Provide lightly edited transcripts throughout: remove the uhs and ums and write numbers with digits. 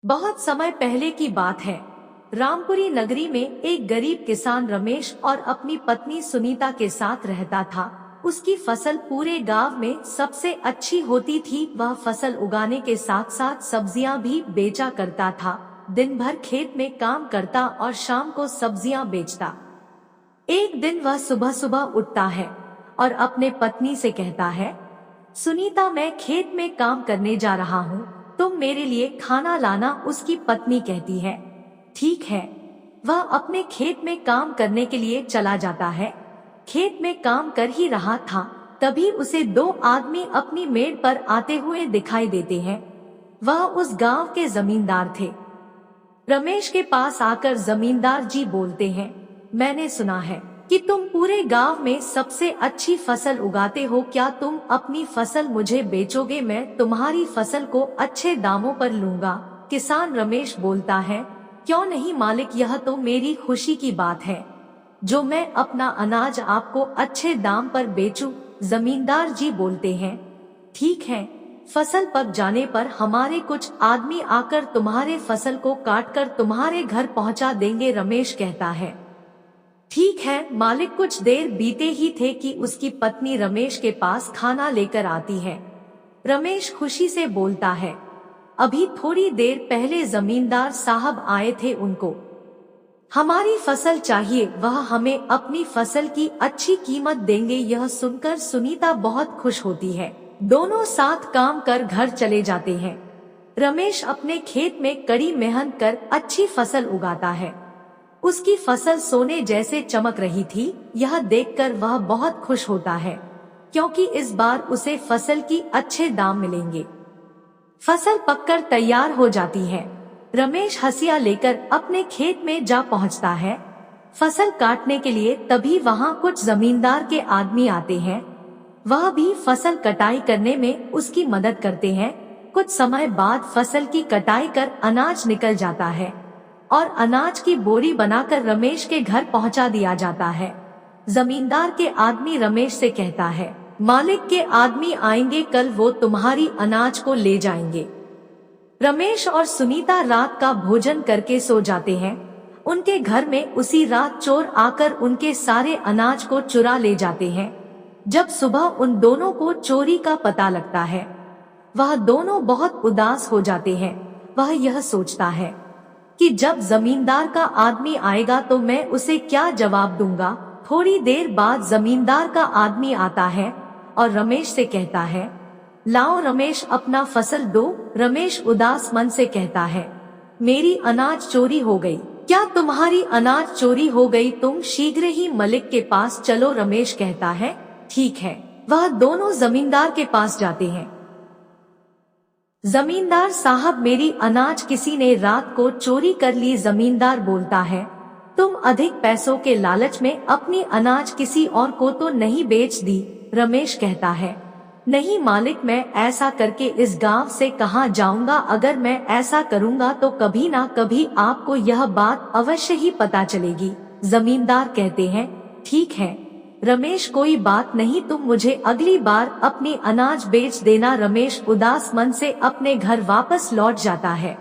बहुत समय पहले की बात है। रामपुरी नगरी में एक गरीब किसान रमेश और अपनी पत्नी सुनीता के साथ रहता था। उसकी फसल पूरे गांव में सबसे अच्छी होती थी। वह फसल उगाने के साथ साथ सब्जियां भी बेचा करता था। दिन भर खेत में काम करता और शाम को सब्जियां बेचता। एक दिन वह सुबह सुबह उठता है और अपने पत्नी से कहता है, सुनीता, मैं खेत में काम करने जा रहा हूँ, तुम मेरे लिए खाना लाना। उसकी पत्नी कहती है, ठीक है। वह अपने खेत में काम करने के लिए चला जाता है। खेत में काम कर ही रहा था, तभी उसे दो आदमी अपनी मेड़ पर आते हुए दिखाई देते हैं। वह उस गांव के जमींदार थे। रमेश के पास आकर जमींदार जी बोलते हैं, मैंने सुना है कि तुम पूरे गांव में सबसे अच्छी फसल उगाते हो। क्या तुम अपनी फसल मुझे बेचोगे? मैं तुम्हारी फसल को अच्छे दामों पर लूंगा। किसान रमेश बोलता है, क्यों नहीं मालिक, यह तो मेरी खुशी की बात है जो मैं अपना अनाज आपको अच्छे दाम पर बेचूं। जमींदार जी बोलते हैं, ठीक है, फसल पक जाने पर हमारे कुछ आदमी आकर तुम्हारे फसल को काटकर तुम्हारे घर पहुंचा देंगे। रमेश कहता है, ठीक है मालिक। कुछ देर बीते ही थे कि उसकी पत्नी रमेश के पास खाना लेकर आती है। रमेश खुशी से बोलता है, अभी थोड़ी देर पहले जमींदार साहब आए थे, उनको हमारी फसल चाहिए, वह हमें अपनी फसल की अच्छी कीमत देंगे। यह सुनकर सुनीता बहुत खुश होती है। दोनों साथ काम कर घर चले जाते हैं। रमेश अपने खेत में कड़ी मेहनत कर अच्छी फसल उगाता है। उसकी फसल सोने जैसे चमक रही थी। यह देखकर वह बहुत खुश होता है, क्योंकि इस बार उसे फसल की अच्छे दाम मिलेंगे। फसल पककर तैयार हो जाती है। रमेश हंसिया लेकर अपने खेत में जा पहुंचता है फसल काटने के लिए। तभी वहां कुछ जमींदार के आदमी आते हैं। वह भी फसल कटाई करने में उसकी मदद करते हैं। कुछ समय बाद फसल की कटाई कर अनाज निकल जाता है और अनाज की बोरी बनाकर रमेश के घर पहुंचा दिया जाता है। जमींदार के आदमी रमेश से कहता है, मालिक के आदमी आएंगे कल, वो तुम्हारी अनाज को ले जाएंगे। रमेश और सुनीता रात का भोजन करके सो जाते हैं। उनके घर में उसी रात चोर आकर उनके सारे अनाज को चुरा ले जाते हैं। जब सुबह उन दोनों को चोरी का पता लगता है, वह दोनों बहुत उदास हो जाते हैं। वह यह सोचता है कि जब जमींदार का आदमी आएगा तो मैं उसे क्या जवाब दूंगा। थोड़ी देर बाद जमींदार का आदमी आता है और रमेश से कहता है, लाओ रमेश, अपना फसल दो। रमेश उदास मन से कहता है, मेरी अनाज चोरी हो गई। क्या तुम्हारी अनाज चोरी हो गई? तुम शीघ्र ही मलिक के पास चलो। रमेश कहता है, ठीक है। वह दोनों जमींदार के पास जाते हैं। जमींदार साहब, मेरी अनाज किसी ने रात को चोरी कर ली। जमींदार बोलता है, तुम अधिक पैसों के लालच में अपनी अनाज किसी और को तो नहीं बेच दी? रमेश कहता है, नहीं मालिक, मैं ऐसा करके इस गांव से कहाँ जाऊंगा। अगर मैं ऐसा करूंगा तो कभी ना कभी आपको यह बात अवश्य ही पता चलेगी। जमींदार कहते हैं, ठीक है रमेश, कोई बात नहीं, तुम मुझे अगली बार अपनी अनाज बेच देना। रमेश उदास मन से अपने घर वापस लौट जाता है।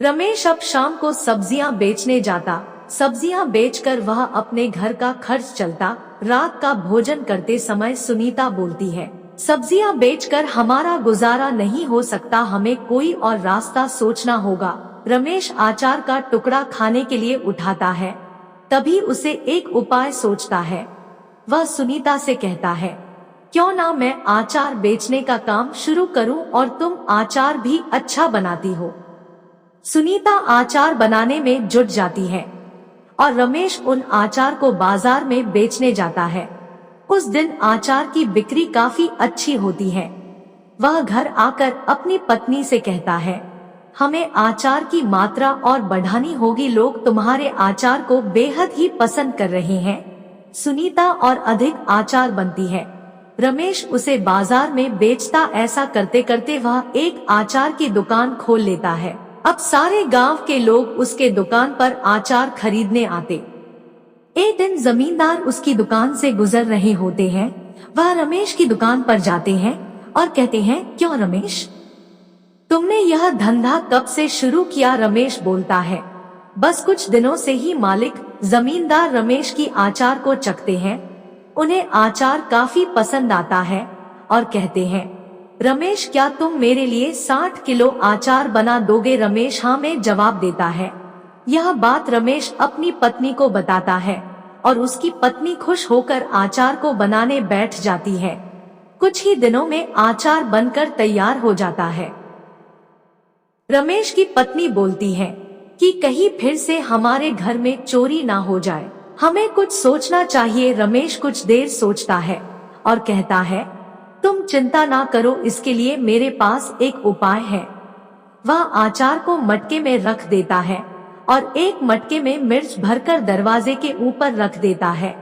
रमेश अब शाम को सब्जियां बेचने जाता। सब्जियां बेचकर वह अपने घर का खर्च चलता। रात का भोजन करते समय सुनीता बोलती है, सब्जियां बेचकर हमारा गुजारा नहीं हो सकता, हमें कोई और रास्ता सोचना होगा। रमेश अचार का टुकड़ा खाने के लिए उठाता है। तभी उसे एक उपाय सोचता है। वह सुनीता से कहता है, क्यों ना मैं अचार बेचने का काम शुरू करूं और तुम अचार भी अच्छा बनाती हो। सुनीता अचार बनाने में जुट जाती है और रमेश उन अचार को बाजार में बेचने जाता है। उस दिन अचार की बिक्री काफी अच्छी होती है। वह घर आकर अपनी पत्नी से कहता है, हमें अचार की मात्रा और बढ़ानी होगी, लोग तुम्हारे अचार को बेहद ही पसंद कर रहे हैं। सुनीता और अधिक अचार बनती है। रमेश उसे बाजार में बेचता। ऐसा करते करते वह एक अचार की दुकान खोल लेता है। अब सारे गांव के लोग उसके दुकान पर अचार खरीदने आते। एक दिन जमींदार उसकी दुकान से गुजर रहे होते हैं। वह रमेश की दुकान पर जाते हैं और कहते हैं, क्यों रमेश, तुमने यह धंधा कब से शुरू किया? रमेश बोलता है। बस कुछ दिनों से ही मालिक। जमींदार रमेश की आचार को चखते हैं। उन्हें आचार काफी पसंद आता है और कहते हैं, रमेश क्या तुम मेरे लिए 60 किलो आचार बना दोगे? रमेश हाँ में जवाब देता है। यह बात रमेश अपनी पत्नी को बताता है और उसकी पत्नी खुश होकर आचार को बनाने बैठ जाती है। कुछ ही दिनों में आचार बनकर तैयार हो जाता है। रमेश की पत्नी बोलती है कि कहीं फिर से हमारे घर में चोरी ना हो जाए, हमें कुछ सोचना चाहिए। रमेश कुछ देर सोचता है और कहता है, तुम चिंता ना करो, इसके लिए मेरे पास एक उपाय है। वह आचार को मटके में रख देता है और एक मटके में मिर्च भरकर दरवाजे के ऊपर रख देता है।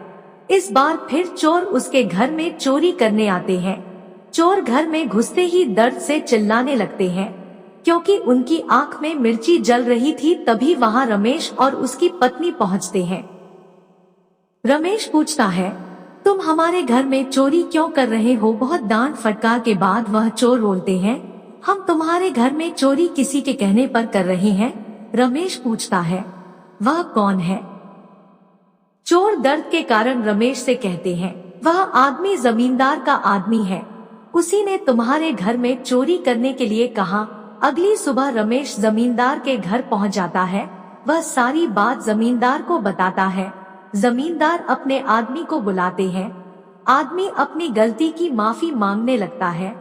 इस बार फिर चोर उसके घर में चोरी करने आते हैं। चोर घर में घुसते ही दर्द से चिल्लाने लगते हैं क्योंकि उनकी आंख में मिर्ची जल रही थी। तभी वहां रमेश और उसकी पत्नी पहुंचते हैं। रमेश पूछता है, तुम हमारे घर में चोरी क्यों कर रहे हो? बहुत डांट फटकार के बाद वह चोर बोलते हैं, हम तुम्हारे घर में चोरी किसी के कहने पर कर रहे हैं। रमेश पूछता है, वह कौन है? चोर दर्द के कारण रमेश से कहते हैं, वह आदमी जमींदार का आदमी है, उसी ने तुम्हारे घर में चोरी करने के लिए कहा। अगली सुबह रमेश जमींदार के घर पहुंच जाता है। वह सारी बात जमींदार को बताता है। जमींदार अपने आदमी को बुलाते हैं। आदमी अपनी गलती की माफी मांगने लगता है।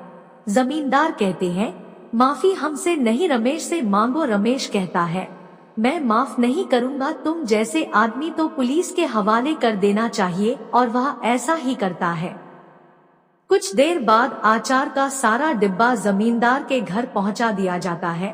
जमींदार कहते हैं, माफी हमसे नहीं रमेश से मांगो। रमेश कहता है, मैं माफ नहीं करूंगा, तुम जैसे आदमी तो पुलिस के हवाले कर देना चाहिए। और वह ऐसा ही करता है। कुछ देर बाद आचार का सारा डिब्बा जमींदार के घर पहुंचा दिया जाता है।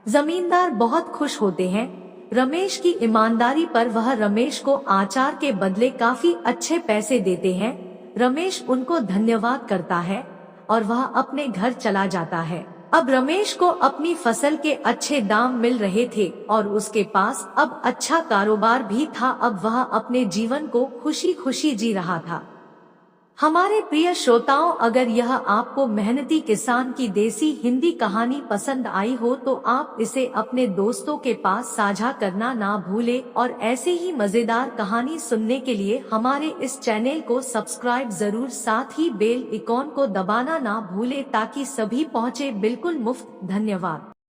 जमींदार बहुत खुश होते हैं रमेश की ईमानदारी पर। वह रमेश को आचार के बदले काफी अच्छे पैसे देते हैं। रमेश उनको धन्यवाद करता है और वह अपने घर चला जाता है। अब रमेश को अपनी फसल के अच्छे दाम मिल रहे थे और उसके पास अब अच्छा कारोबार भी था। अब वह अपने जीवन को खुशी खुशी जी रहा था। हमारे प्रिय श्रोताओं, अगर यह आपको मेहनती किसान की देसी हिंदी कहानी पसंद आई हो तो आप इसे अपने दोस्तों के पास साझा करना ना भूले और ऐसे ही मजेदार कहानी सुनने के लिए हमारे इस चैनल को सब्सक्राइब जरूर, साथ ही बेल आइकॉन को दबाना ना भूले ताकि सभी पहुंचे बिल्कुल मुफ्त। धन्यवाद।